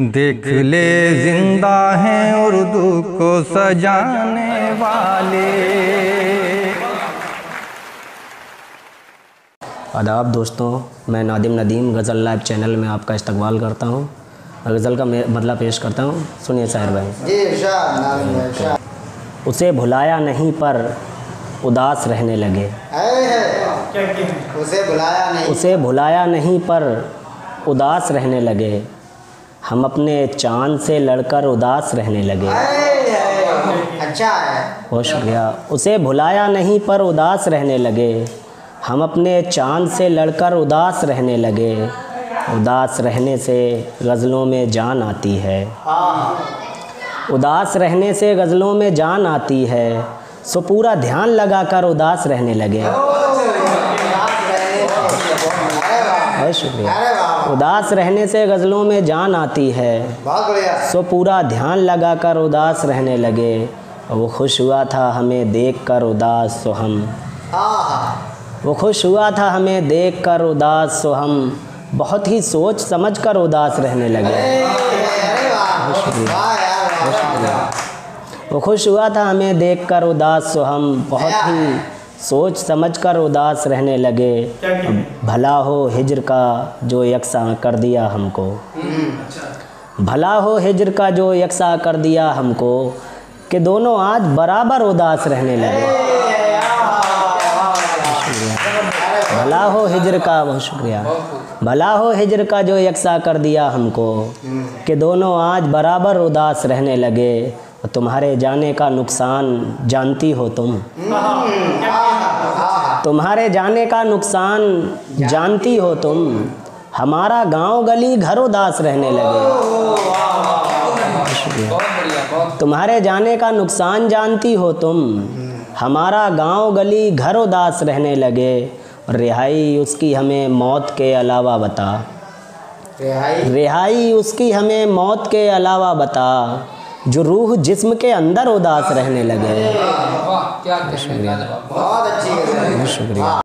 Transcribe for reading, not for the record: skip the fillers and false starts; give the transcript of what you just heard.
देख ले जिंदा हैं उर्दू को सजाने वाले। आदाब दोस्तों, मैं नादिम नदीम गज़ल लाइव चैनल में आपका इस्तकबाल करता हूँ। गज़ल का बदला पेश करता हूँ। सुनिए शायर भाई। उसे भुलाया नहीं पर उदास रहने लगे। उसे भुलाया नहीं पर उदास रहने लगे। हम अपने चाँद से लड़कर उदास रहने लगे। अच्छा है, बहुत शुक्रिया। उसे भुलाया नहीं पर उदास रहने लगे। हम अपने चाँद से लड़कर उदास रहने लगे। उदास रहने से गज़लों में जान आती है। उदास रहने से गज़लों में जान आती है। सो पूरा ध्यान लगाकर उदास रहने लगे। बहुत शुक्रिया। उदास रहने से गज़लों में जान आती है। सो पूरा ध्यान लगाकर उदास रहने लगे। वो खुश हुआ था हमें देखकर उदास सो हम। वो खुश हुआ था हमें देखकर उदास सो हम बहुत ही सोच समझकर उदास रहने लगे। वो खुश हुआ था हमें देखकर उदास सो हम बहुत ही सोच समझकर उदास रहने लगे। भला हो हिज्र का जो यकसा कर दिया हमको। भला हो हिज्र का जो यकसा कर दिया हमको कि दोनों आज बराबर उदास रहने लगे। भला हो हिज्र का, बहुत शुक्रिया। भला हो हिज्र का जो यकसा कर दिया हमको कि दोनों आज बराबर उदास रहने लगे। तुम्हारे जाने का नुकसान जानती हो तुम। तुम्हारे जाने का नुकसान जानती हो तुम। हमारा गांव गली घर उदास रहने लगे। तुम्हारे जाने का नुकसान जानती हो तुम। हमारा गांव गली घर उदास रहने लगे। रिहाई उसकी हमें मौत के अलावा बता। रिहाई उसकी हमें मौत के अलावा बता जो रूह जिस्म के अंदर उदास रहने लगे। बहुत अच्छी, शुक्रिया।